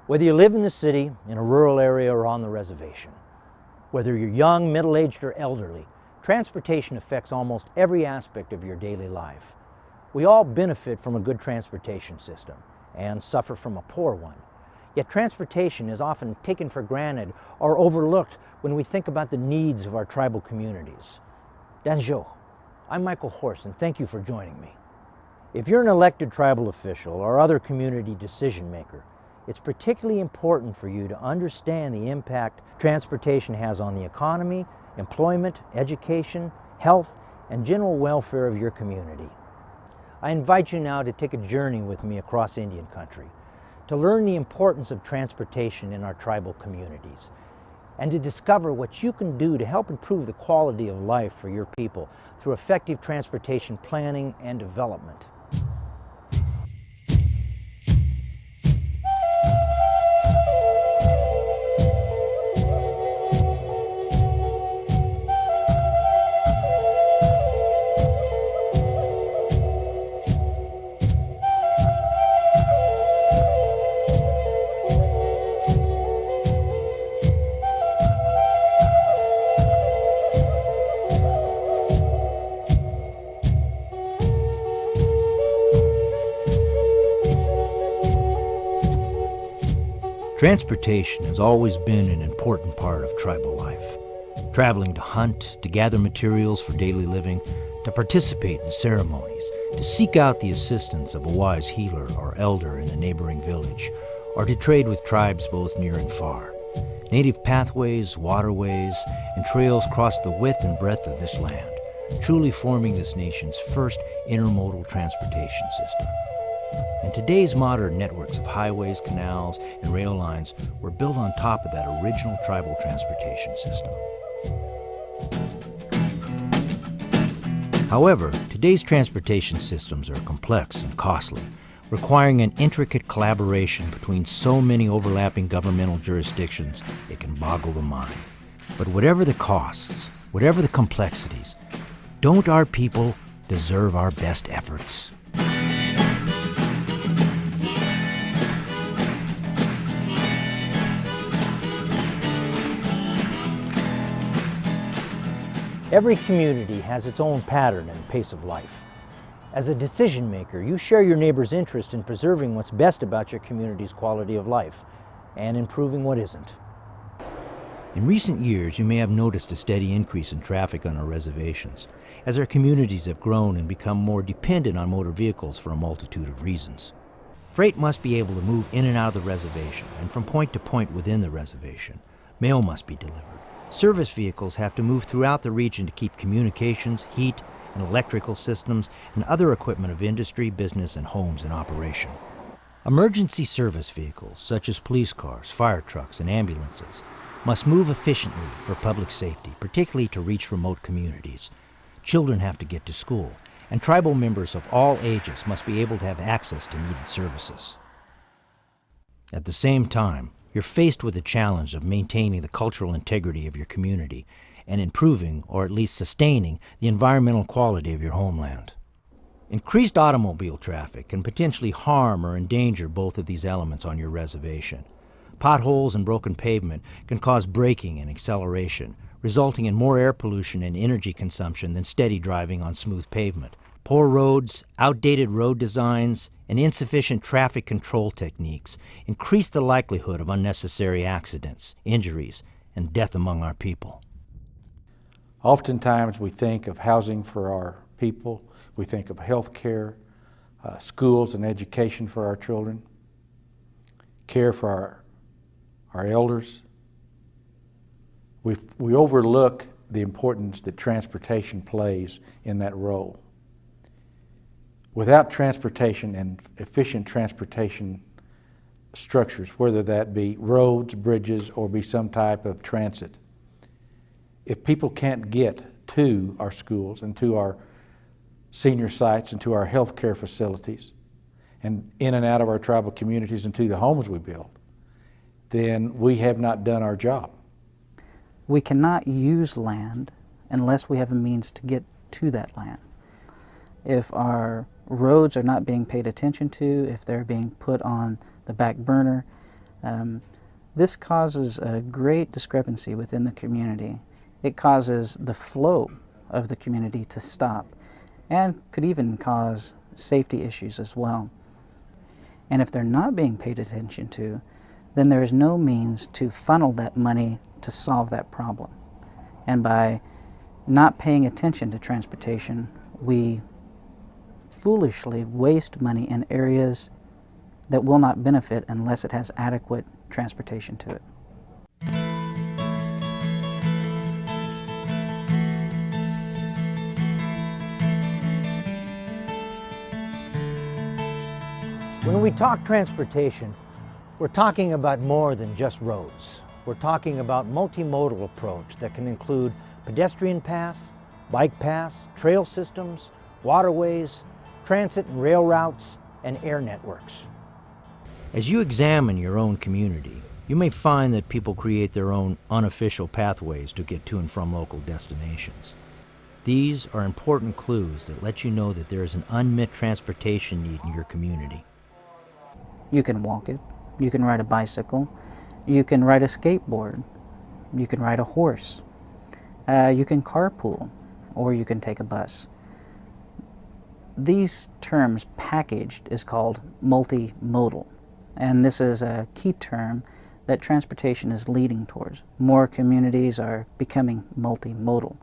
Whether you live in the city, in a rural area, or on the reservation, whether you're young, middle-aged, or elderly, transportation affects almost every aspect of your daily life. We all benefit from a good transportation system and suffer from a poor one. Yet transportation is often taken for granted or overlooked when we think about the needs of our tribal communities. Danjo, I'm Michael Horse, and thank you for joining me. If you're an elected tribal official or other community decision maker, it's particularly important for you to understand the impact transportation has on the economy, employment, education, health, and general welfare of your community. I invite you now to take a journey with me across Indian country, to learn the importance of transportation in our tribal communities, and to discover what you can do to help improve the quality of life for your people through effective transportation planning and development. Transportation has always been an important part of tribal life. Traveling to hunt, to gather materials for daily living, to participate in ceremonies, to seek out the assistance of a wise healer or elder in a neighboring village, or to trade with tribes both near and far. Native pathways, waterways, and trails cross the width and breadth of this land, truly forming this nation's first intermodal transportation system. And today's modern networks of highways, canals, and rail lines were built on top of that original tribal transportation system. However, today's transportation systems are complex and costly, requiring an intricate collaboration between so many overlapping governmental jurisdictions it can boggle the mind. But whatever the costs, whatever the complexities, don't our people deserve our best efforts? Every community has its own pattern and pace of life. As a decision maker, you share your neighbor's interest in preserving what's best about your community's quality of life and improving what isn't. In recent years, you may have noticed a steady increase in traffic on our reservations, as our communities have grown and become more dependent on motor vehicles for a multitude of reasons. Freight must be able to move in and out of the reservation and from point to point within the reservation. Mail must be delivered. Service vehicles have to move throughout the region to keep communications, heat, and electrical systems and other equipment of industry, business, and homes in operation. Emergency service vehicles, such as police cars, fire trucks, and ambulances, must move efficiently for public safety, particularly to reach remote communities. Children have to get to school, and tribal members of all ages must be able to have access to needed services. At the same time, you're faced with the challenge of maintaining the cultural integrity of your community and improving, or at least sustaining, the environmental quality of your homeland. Increased automobile traffic can potentially harm or endanger both of these elements on your reservation. Potholes and broken pavement can cause braking and acceleration, resulting in more air pollution and energy consumption than steady driving on smooth pavement. Poor roads, outdated road designs, and insufficient traffic control techniques increase the likelihood of unnecessary accidents, injuries, and death among our people. Oftentimes we think of housing for our people, we think of health care, schools and education for our children, care for our elders. We overlook the importance that transportation plays in that role. Without transportation and efficient transportation structures, whether that be roads, bridges, or be some type of transit, if people can't get to our schools and to our senior sites and to our health care facilities and in and out of our tribal communities and to the homes we build, then we have not done our job. We cannot use land unless we have a means to get to that land. If our roads are not being paid attention to, if they're being put on the back burner, This causes a great discrepancy within the community. It causes the flow of the community to stop and could even cause safety issues as well. And if they're not being paid attention to, then there is no means to funnel that money to solve that problem. And by not paying attention to transportation, we foolishly waste money in areas that will not benefit unless it has adequate transportation to it. When we talk transportation, we're talking about more than just roads. We're talking about multimodal approach that can include pedestrian paths, bike paths, trail systems, waterways, transit and rail routes, and air networks. As you examine your own community, you may find that people create their own unofficial pathways to get to and from local destinations. These are important clues that let you know that there is an unmet transportation need in your community. You can walk it, you can ride a bicycle, you can ride a skateboard, you can ride a horse, you can carpool, or you can take a bus. These terms packaged is called multimodal, and this is a key term that transportation is leading towards. More communities are becoming multimodal.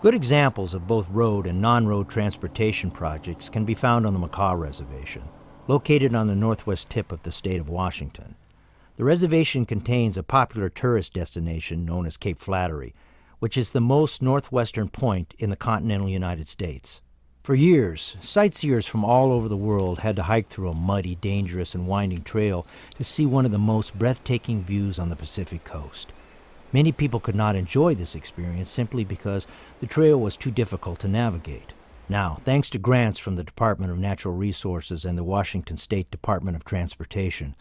Good examples of both road and non-road transportation projects can be found on the Macaw Reservation, located on the northwest tip of the state of Washington. The reservation contains a popular tourist destination known as Cape Flattery, which is the most northwestern point in the continental United States. For years, sightseers from all over the world had to hike through a muddy, dangerous, and winding trail to see one of the most breathtaking views on the Pacific coast. Many people could not enjoy this experience simply because the trail was too difficult to navigate. Now, thanks to grants from the Department of Natural Resources and the Washington State Department of Transportation,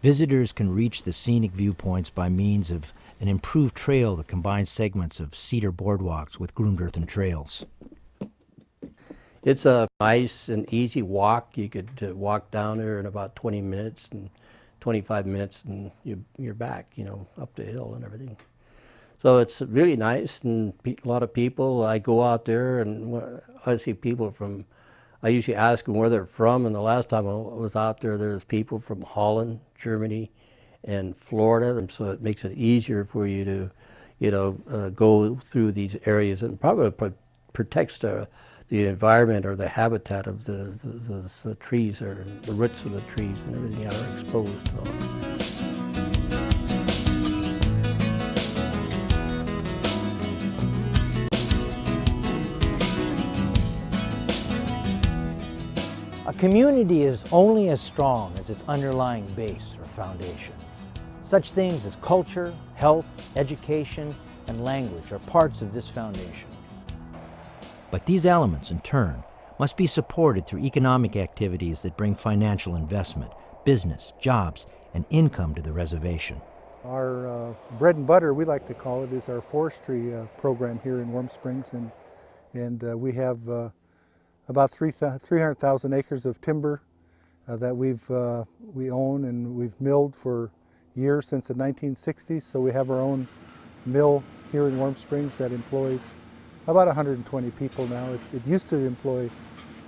visitors can reach the scenic viewpoints by means of an improved trail that combines segments of cedar boardwalks with groomed earthen trails. It's a nice and easy walk. You could walk down there in about 20 minutes and 25 minutes and you're back, up the hill and everything. So it's really nice, and a lot of people, I go out there and I see people I usually ask them where they're from, and the last time I was out there, there's people from Holland, Germany, and Florida, and so it makes it easier for you to, go through these areas, and probably protects the environment or the habitat of the trees, or the roots of the trees and everything that are exposed. A community is only as strong as its underlying base or foundation. Such things as culture, health, education, and language are parts of this foundation. But these elements, in turn, must be supported through economic activities that bring financial investment, business, jobs, and income to the reservation. Our bread and butter, we like to call it, is our forestry program here in Warm Springs, and we have about 300,000 acres of timber that we own, and we've milled for years since the 1960s. So we have our own mill here in Warm Springs that employs about 120 people now. It used to employ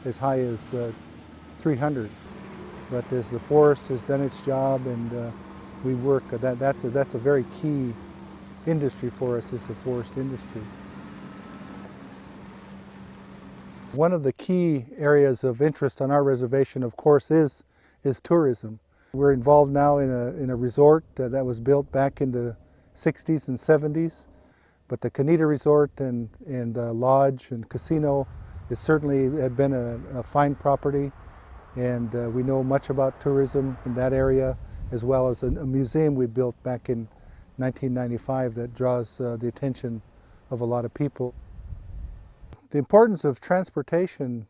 as high as 300, but as the forest has done its job and we work, that's a very key industry for us, is the forest industry. One of the key areas of interest on our reservation, of course, is tourism. We're involved now in a resort that was built back in the 60s and 70s, but the Canita Resort and lodge and casino is certainly had been a fine property, and we know much about tourism in that area, as well as a museum we built back in 1995 that draws the attention of a lot of people. The importance of transportation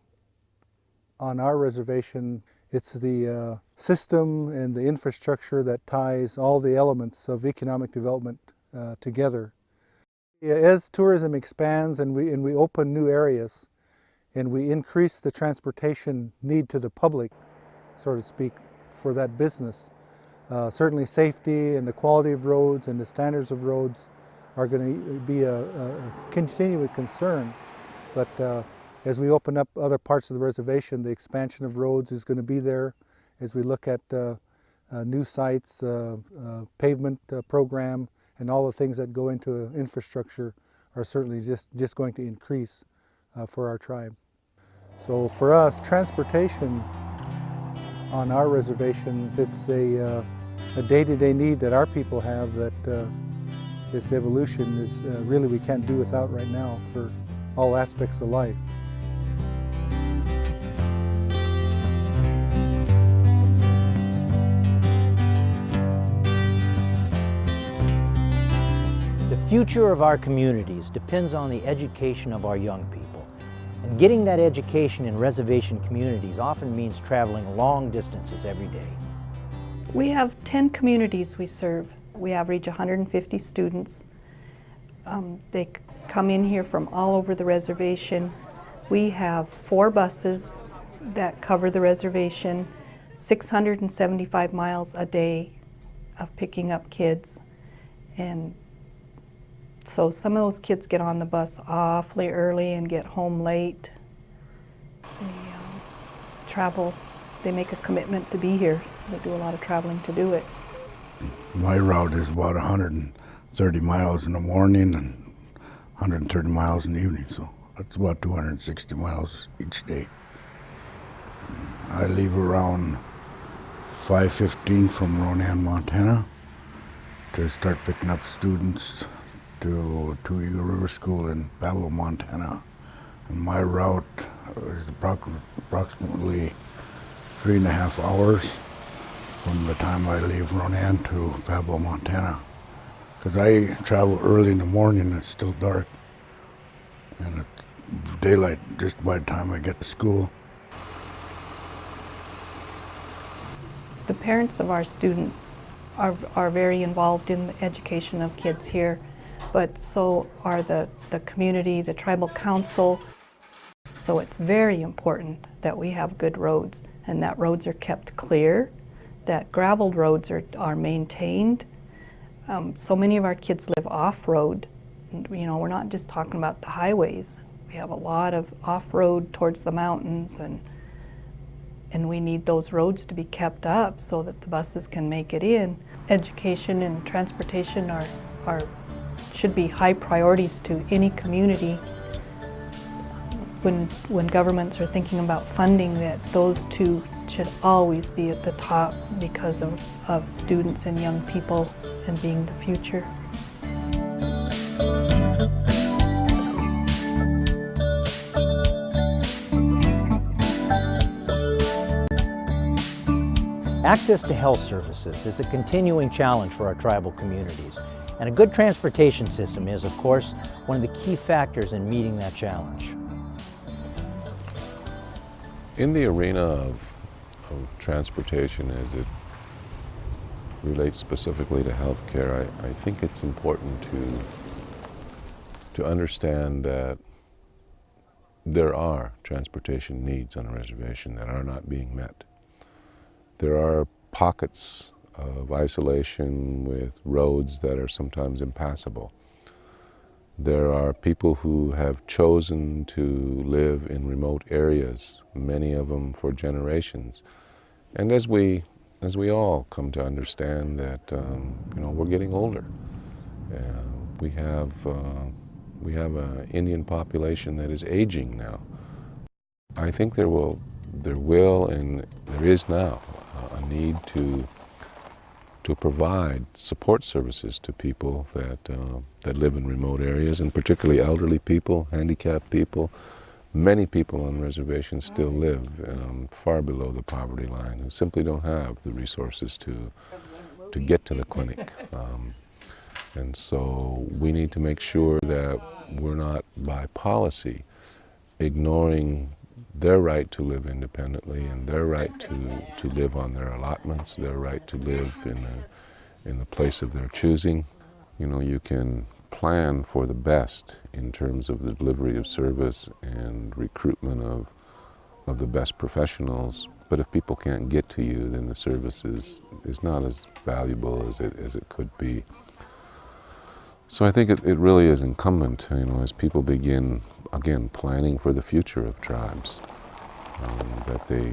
on our reservation, it's the system and the infrastructure that ties all the elements of economic development together. As tourism expands and we open new areas and we increase the transportation need to the public, so to speak, for that business, Certainly safety and the quality of roads and the standards of roads are going to be a continuing concern. But as we open up other parts of the reservation, the expansion of roads is going to be there. As we look at new sites, pavement program, and all the things that go into infrastructure are certainly just going to increase for our tribe. So for us, transportation on our reservation, it's a day-to-day need that our people have that this evolution is really we can't do without right now for all aspects of life. The future of our communities depends on the education of our young people. And getting that education in reservation communities often means traveling long distances every day. We have 10 communities we serve. We average 150 students. They come in here from all over the reservation. We have 4 buses that cover the reservation, 675 miles a day of picking up kids. And so some of those kids get on the bus awfully early and get home late. They travel, they make a commitment to be here. They do a lot of traveling to do it. My route is about 130 miles in the morning and 130 miles in the evening, so that's about 260 miles each day. I leave around 5:15 from Ronan, Montana to start picking up students to Eagle River School in Pablo, Montana. And my route is approximately 3.5 hours from the time I leave Ronan to Pablo, Montana. Because I travel early in the morning, it's still dark, and it's daylight just by the time I get to school. The parents of our students are very involved in the education of kids here, but so are the community, the tribal council. So it's very important that we have good roads and that roads are kept clear, that graveled roads are maintained. So many of our kids live off-road. You know, we're not just talking about the highways. We have a lot of off-road towards the mountains, and we need those roads to be kept up so that the buses can make it in. Education and transportation should be high priorities to any community. When governments are thinking about funding, that those two should always be at the top because of students and young people and being the future. Access to health services is a continuing challenge for our tribal communities, and a good transportation system is, of course, one of the key factors in meeting that challenge. In the arena of transportation, as it relates specifically to healthcare, I think it's important to understand that there are transportation needs on a reservation that are not being met. There are pockets of isolation with roads that are sometimes impassable. There are people who have chosen to live in remote areas, many of them for generations. And as we all come to understand that we're getting older, we have an Indian population that is aging now. I think there will and there is now a need to provide support services to people that live in remote areas, and particularly elderly people, handicapped people. Many people on reservations still live far below the poverty line and simply don't have the resources to get to the clinic. And so we need to make sure that we're not, by policy, ignoring their right to live independently and their right to live on their allotments, their right to live in the place of their choosing. You know, you can plan for the best in terms of the delivery of service and recruitment of the best professionals, But if people can't get to you, then the service is not as valuable as it could be. So I think it really is incumbent, as people begin, again, planning for the future of tribes, that they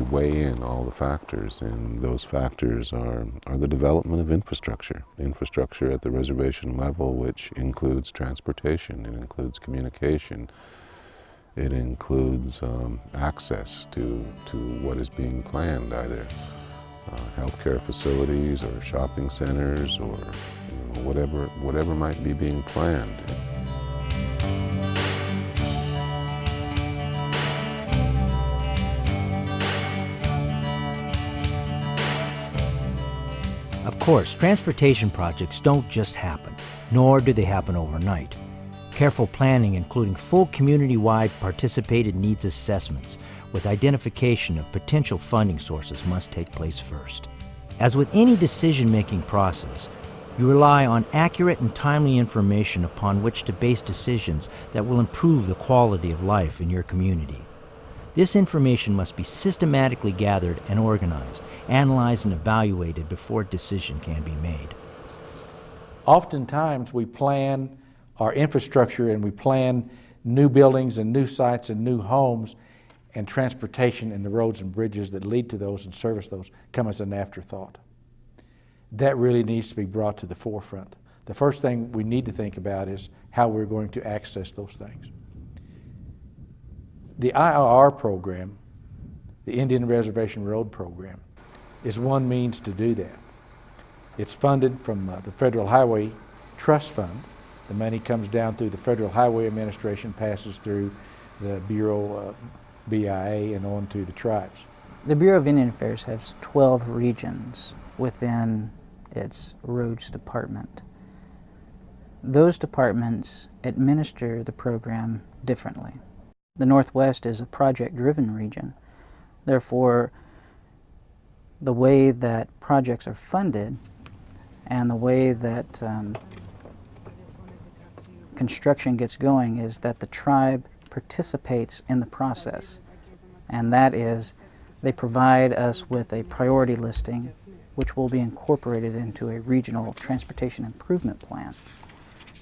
weigh in all the factors, and those factors are the development of infrastructure at the reservation level, which includes transportation, it includes communication, it includes access to what is being planned, either healthcare facilities or shopping centers or whatever might be being planned. Of course, transportation projects don't just happen, nor do they happen overnight. Careful planning, including full community-wide participated needs assessments with identification of potential funding sources, must take place first. As with any decision-making process, you rely on accurate and timely information upon which to base decisions that will improve the quality of life in your community. This information must be systematically gathered and organized, analyzed and evaluated before a decision can be made. Oftentimes we plan our infrastructure and we plan new buildings and new sites and new homes, and transportation and the roads and bridges that lead to those and service those come as an afterthought. That really needs to be brought to the forefront. The first thing we need to think about is how we're going to access those things. The IRR program, the Indian Reservation Road Program, is one means to do that. It's funded from the Federal Highway Trust Fund. The money comes down through the Federal Highway Administration, passes through the Bureau, BIA, and on to the tribes. The Bureau of Indian Affairs has 12 regions within its roads department. Those departments administer the program differently. The Northwest is a project-driven region. Therefore, the way that projects are funded and the way that construction gets going is that the tribe participates in the process. And that is, they provide us with a priority listing which will be incorporated into a regional transportation improvement plan.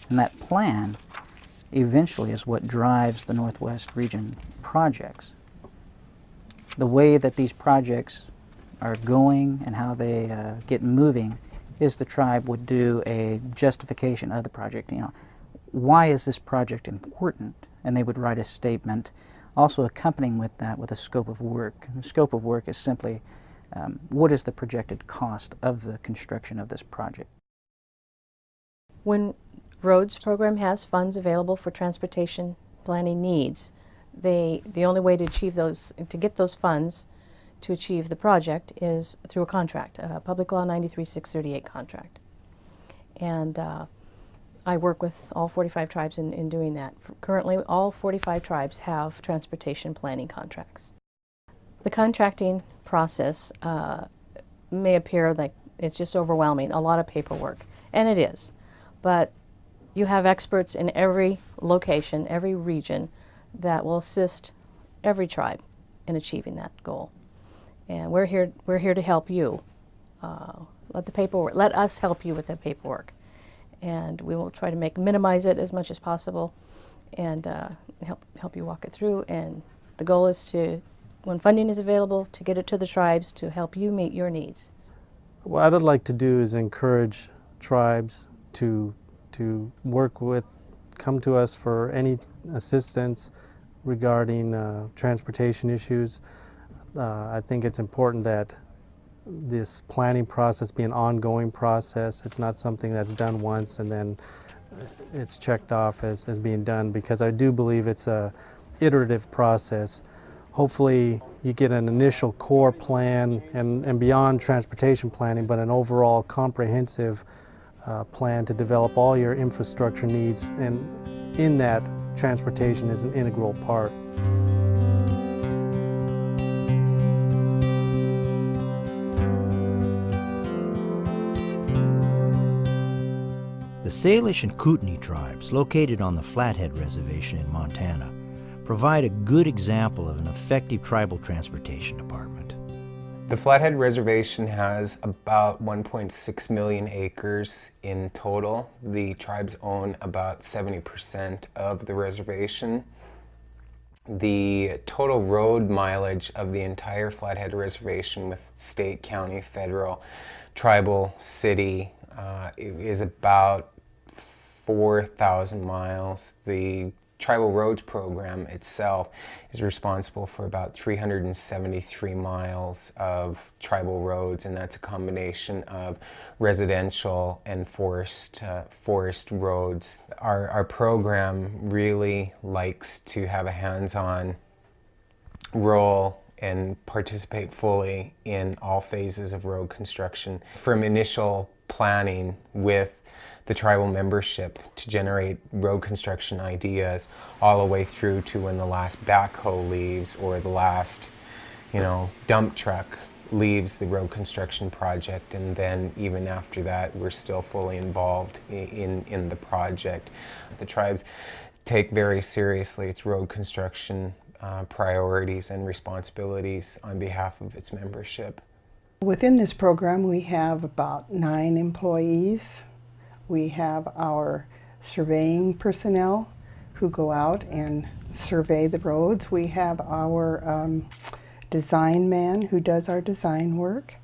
And that plan eventually is what drives the Northwest region projects. The way that these projects are going and how they get moving is the tribe would do a justification of the project. Why is this project important? And they would write a statement, also accompanying with that with a scope of work. And the scope of work is simply what is the projected cost of the construction of this project. When roads program has funds available for transportation planning needs, the only way to achieve those, to get those funds to achieve the project is through a contract, a Public Law 93-638 contract. And I work with all 45 tribes in doing that. Currently, all 45 tribes have transportation planning contracts. The contracting process may appear like it's just overwhelming, a lot of paperwork, and it is. But you have experts in every location, every region, that will assist every tribe in achieving that goal. And we're here to help you. Let us help you with the paperwork. And we will try to minimize it as much as possible and help you walk it through. And the goal is to, when funding is available, to get it to the tribes to help you meet your needs. What I'd like to do is encourage tribes to come to us for any assistance regarding transportation issues. I think it's important that this planning process be an ongoing process. It's not something that's done once and then it's checked off as being done, because I do believe it's a iterative process. Hopefully you get an initial core plan and beyond transportation planning, but an overall comprehensive plan to develop all your infrastructure needs, and in that, transportation is an integral part. The Salish and Kootenai tribes, located on the Flathead Reservation in Montana, provide a good example of an effective tribal transportation department. The Flathead Reservation has about 1.6 million acres in total. The tribes own about 70% of the reservation. The total road mileage of the entire Flathead Reservation with state, county, federal, tribal, city is about 4,000 miles. The Tribal Roads Program itself is responsible for about 373 miles of tribal roads, and that's a combination of residential and forest roads. Our program really likes to have a hands-on role and participate fully in all phases of road construction, from initial planning with the tribal membership to generate road construction ideas, all the way through to when the last backhoe leaves or the last, dump truck leaves the road construction project, and then even after that we're still fully involved in the project. The tribes take very seriously its road construction priorities and responsibilities on behalf of its membership. Within this program we have about 9 employees. We have our surveying personnel who go out and survey the roads. We have our design man who does our design work.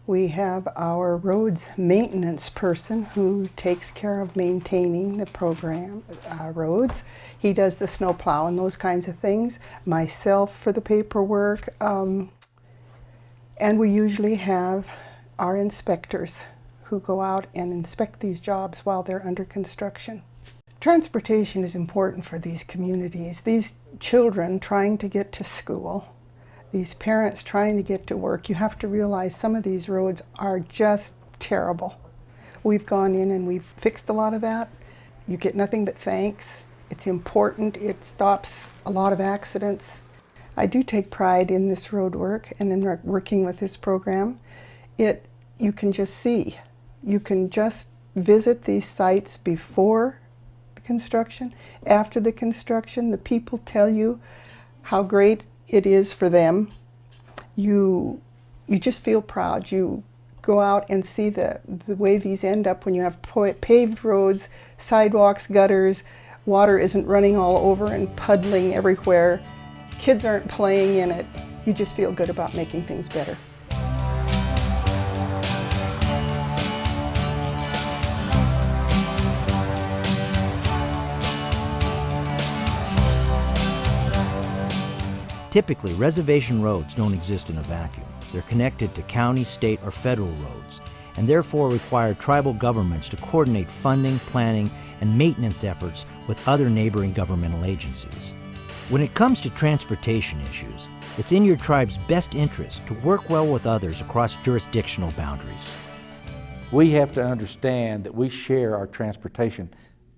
We have our roads maintenance person who takes care of maintaining the program roads. He does the snow plow and those kinds of things. Myself for the paperwork. And we usually have our inspectors who go out and inspect these jobs while they're under construction. Transportation is important for these communities. These children trying to get to school, these parents trying to get to work, you have to realize some of these roads are just terrible. We've gone in and we've fixed a lot of that. You get nothing but thanks. It's important. It stops a lot of accidents. I do take pride in this road work and in working with this program. You can just see. You can just visit these sites before the construction, after the construction. The people tell you how great it is for them. You just feel proud. You go out and see the way these end up when you have paved roads, sidewalks, gutters, water isn't running all over and puddling everywhere. Kids aren't playing in it. You just feel good about making things better. Typically, reservation roads don't exist in a vacuum. They're connected to county, state, or federal roads, and therefore require tribal governments to coordinate funding, planning, and maintenance efforts with other neighboring governmental agencies. When it comes to transportation issues, it's in your tribe's best interest to work well with others across jurisdictional boundaries. We have to understand that we share our transportation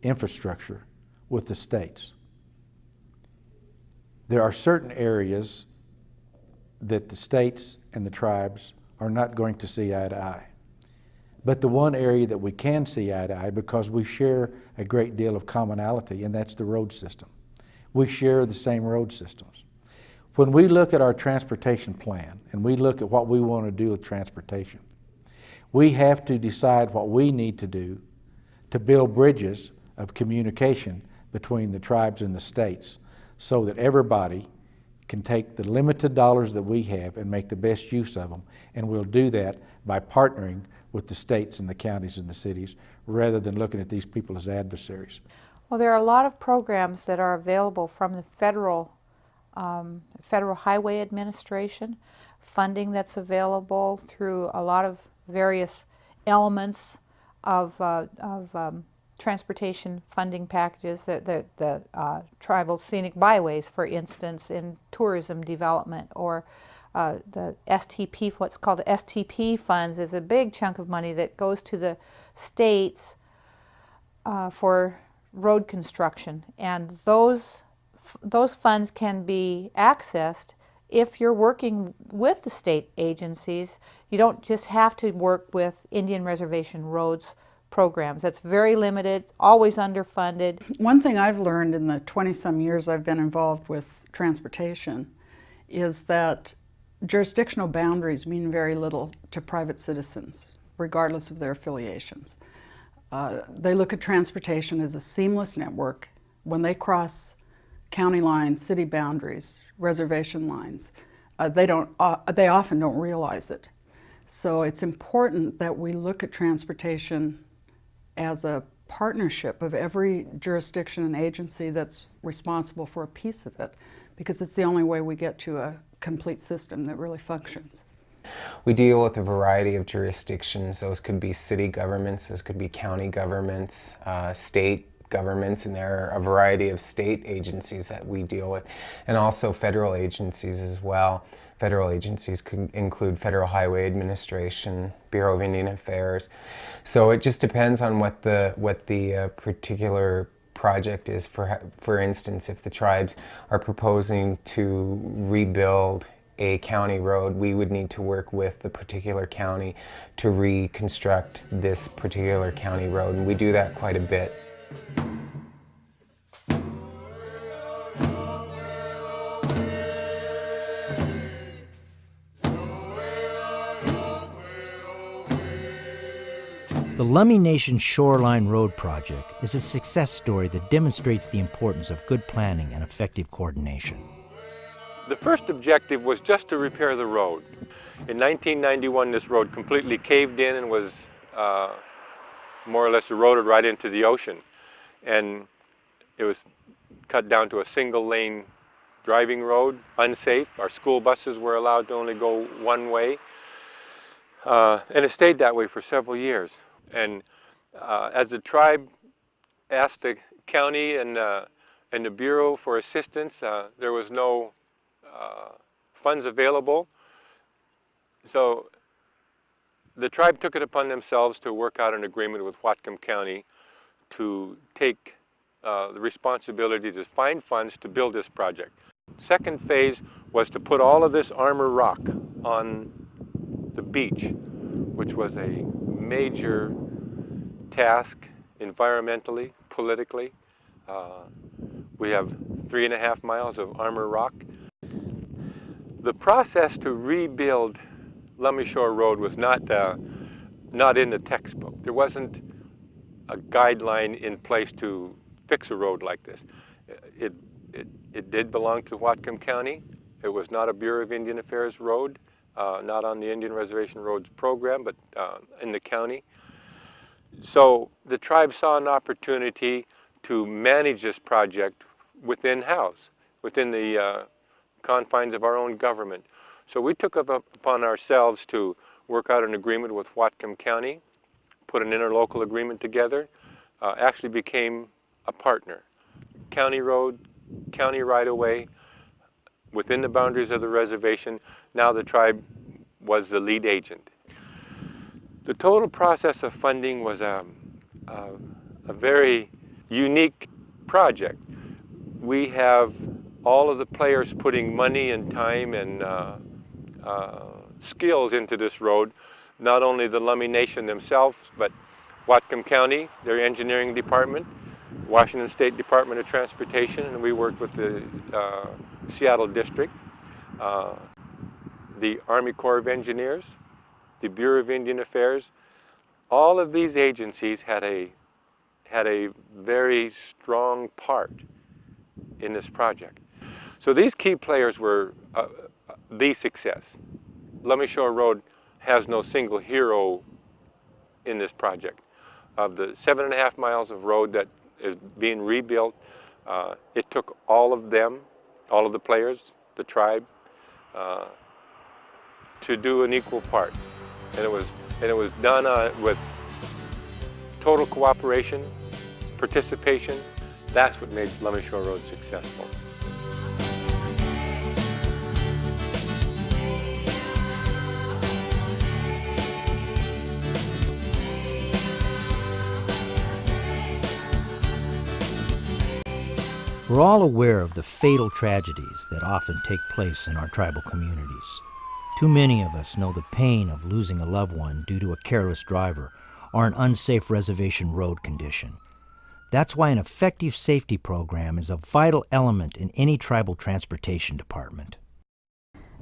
infrastructure with the states. There are certain areas that the states and the tribes are not going to see eye to eye. But the one area that we can see eye to eye, because we share a great deal of commonality, and that's the road system. We share the same road systems. When we look at our transportation plan and we look at what we want to do with transportation, we have to decide what we need to do to build bridges of communication between the tribes and the states, so that everybody can take the limited dollars that we have and make the best use of them. And we'll do that by partnering with the states and the counties and the cities, rather than looking at these people as adversaries. Well, there are a lot of programs that are available from the Federal Highway Administration, funding that's available through a lot of various elements of transportation funding packages, the tribal scenic byways, for instance, in tourism development, or the STP, what's called the STP funds, is a big chunk of money that goes to the states for road construction, and those funds can be accessed if you're working with the state agencies. You don't just have to work with Indian Reservation Roads programs. That's very limited, always underfunded. One thing I've learned in the 20-some years I've been involved with transportation is that jurisdictional boundaries mean very little to private citizens, regardless of their affiliations. They look at transportation as a seamless network. When they cross county lines, city boundaries, reservation lines, they often don't realize it. So it's important that we look at transportation as a partnership of every jurisdiction and agency that's responsible for a piece of it, because it's the only way we get to a complete system that really functions. We deal with a variety of jurisdictions. Those could be city governments, those could be county governments, state governments, and there are a variety of state agencies that we deal with, and also federal agencies as well. Federal agencies could include Federal Highway Administration, Bureau of Indian Affairs. So it just depends on what the particular project is. For instance, if the tribes are proposing to rebuild a county road, we would need to work with the particular county to reconstruct this particular county road, and we do that quite a bit. The Lummi Nation Shoreline Road Project is a success story that demonstrates the importance of good planning and effective coordination. The first objective was just to repair the road. In 1991, this road completely caved in and was more or less eroded right into the ocean. And it was cut down to a single lane driving road, unsafe. Our school buses were allowed to only go one way. And it stayed that way for several years. And as the tribe asked the county and the Bureau for assistance, there was no funds available. So the tribe took it upon themselves to work out an agreement with Whatcom County to take the responsibility to find funds to build this project. Second phase was to put all of this armor rock on the beach, which was a major task environmentally, politically. We have 3.5 miles of armor rock. The process to rebuild Lummi Shore Road was not in the textbook. There wasn't a guideline in place to fix a road like this. It did belong to Whatcom County. It was not a Bureau of Indian Affairs road, not on the Indian Reservation Roads program, but in the county. So the tribe saw an opportunity to manage this project within-house, within the confines of our own government. So we took it upon ourselves to work out an agreement with Whatcom County, put an interlocal agreement together, actually became a partner. County road, county right-of-way, within the boundaries of the reservation. Now the tribe was the lead agent. The total process of funding was a very unique project. We have all of the players putting money and time and skills into this road, not only the Lummi Nation themselves, but Whatcom County, their engineering department, Washington State Department of Transportation, and we worked with the Seattle District, the Army Corps of Engineers, the Bureau of Indian Affairs. All of these agencies had a very strong part in this project. So these key players were the success. Lummi Shore Road has no single hero in this project. Of the 7.5 miles of road that is being rebuilt, it took all of them, all of the players, the tribe, to do an equal part. And it was done with total cooperation, participation. That's what made Lummi Shore Road successful. We're all aware of the fatal tragedies that often take place in our tribal communities. Too many of us know the pain of losing a loved one due to a careless driver or an unsafe reservation road condition. That's why an effective safety program is a vital element in any tribal transportation department.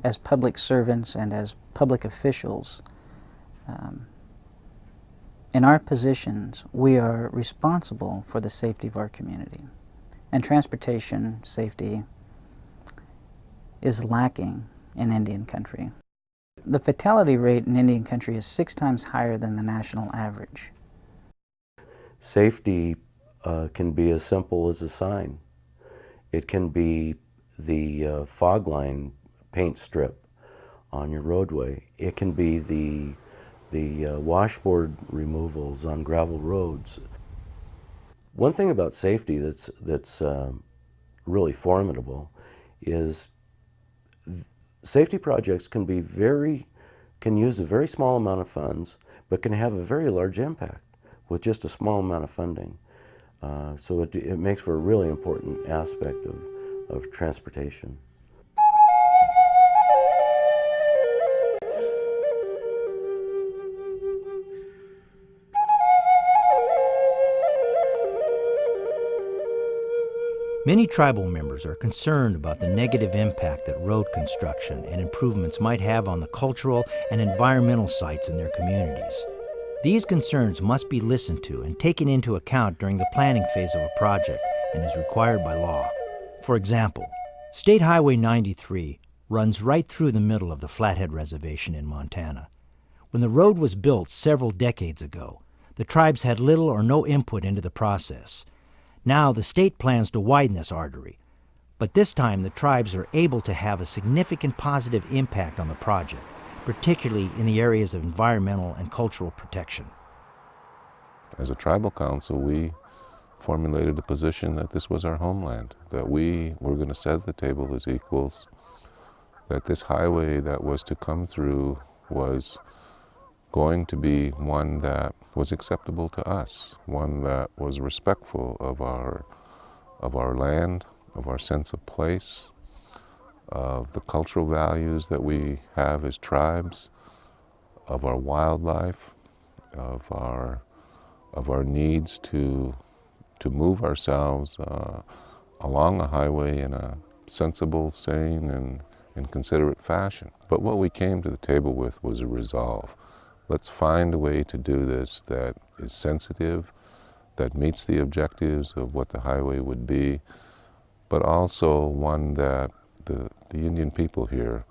As public servants and as public officials, in our positions, we are responsible for the safety of our community. And transportation safety is lacking in Indian country. The fatality rate in Indian country is 6 times higher than the national average. Safety can be as simple as a sign. It can be the fog line paint strip on your roadway. It can be the washboard removals on gravel roads. One thing about safety that's really formidable is safety projects can use a very small amount of funds, but can have a very large impact with just a small amount of funding. So it makes for a really important aspect of transportation. Many tribal members are concerned about the negative impact that road construction and improvements might have on the cultural and environmental sites in their communities. These concerns must be listened to and taken into account during the planning phase of a project and is required by law. For example, State Highway 93 runs right through the middle of the Flathead Reservation in Montana. When the road was built several decades ago, the tribes had little or no input into the process. Now the state plans to widen this artery, but this time the tribes are able to have a significant positive impact on the project, particularly in the areas of environmental and cultural protection. As a tribal council, we formulated a position that this was our homeland, that we were going to set the table as equals, that this highway that was to come through was going to be one that was acceptable to us, one that was respectful of our land, of our sense of place, of the cultural values that we have as tribes, of our wildlife, of our needs to move ourselves along a highway in a sensible, sane, and considerate fashion. But what we came to the table with was a resolve. Let's find a way to do this that is sensitive, that meets the objectives of what the highway would be, but also one that the Indian people here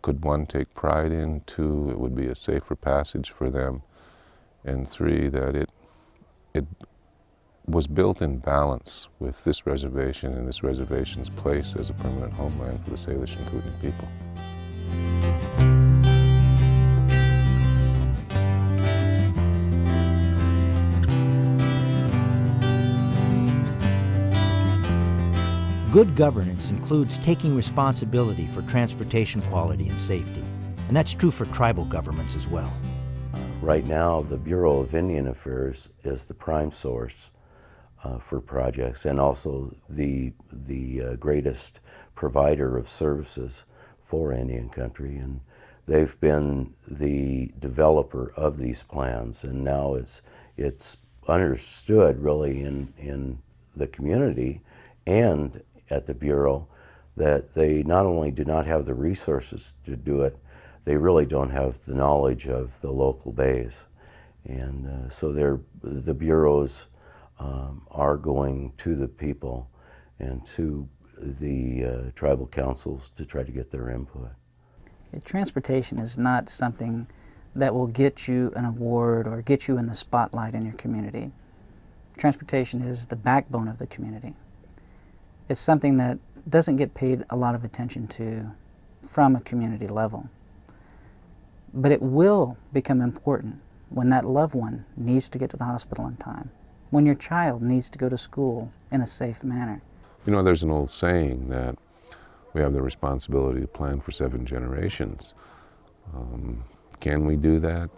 could, one, take pride in, two, it would be a safer passage for them, and three, that it was built in balance with this reservation and this reservation's place as a permanent homeland for the Salish and Kootenai people. Good governance includes taking responsibility for transportation quality and safety, and that's true for tribal governments as well. Right now, the Bureau of Indian Affairs is the prime source for projects and also the greatest provider of services for Indian country, and they've been the developer of these plans, and now it's understood really in the community and at the Bureau that they not only do not have the resources to do it, they really don't have the knowledge of the local bays. And so the bureaus are going to the people and to the tribal councils to try to get their input. Transportation is not something that will get you an award or get you in the spotlight in your community. Transportation is the backbone of the community. It's something that doesn't get paid a lot of attention to from a community level. But it will become important when that loved one needs to get to the hospital in time, when your child needs to go to school in a safe manner. You know, there's an old saying that we have the responsibility to plan for 7 generations. Can we do that?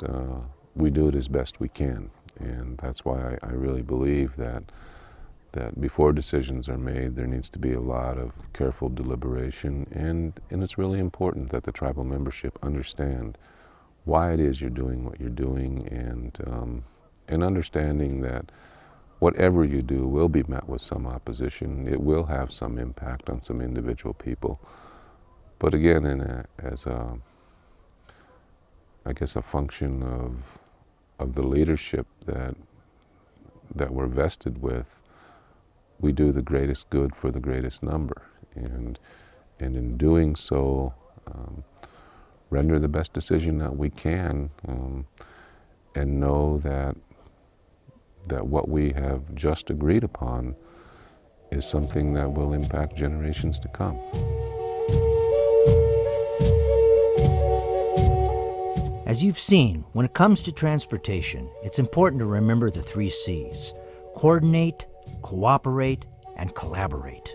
We do it as best we can. And that's why I really believe that before decisions are made, there needs to be a lot of careful deliberation, and it's really important that the tribal membership understand why it is you're doing what you're doing, and understanding that whatever you do will be met with some opposition. It will have some impact on some individual people. But again, as I guess a function of the leadership that we're vested with, we do the greatest good for the greatest number. And in doing so, render the best decision that we can, and know that what we have just agreed upon is something that will impact generations to come. As you've seen, when it comes to transportation, it's important to remember the 3 C's: coordinate, cooperate, and collaborate.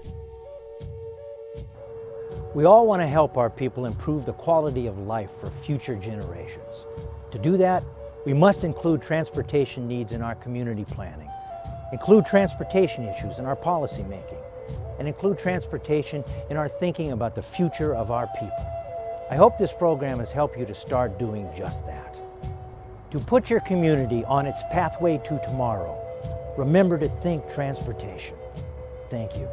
We all want to help our people improve the quality of life for future generations. To do that, we must include transportation needs in our community planning, include transportation issues in our policy making, and include transportation in our thinking about the future of our people. I hope this program has helped you to start doing just that. To put your community on its pathway to tomorrow, remember to think transportation. Thank you.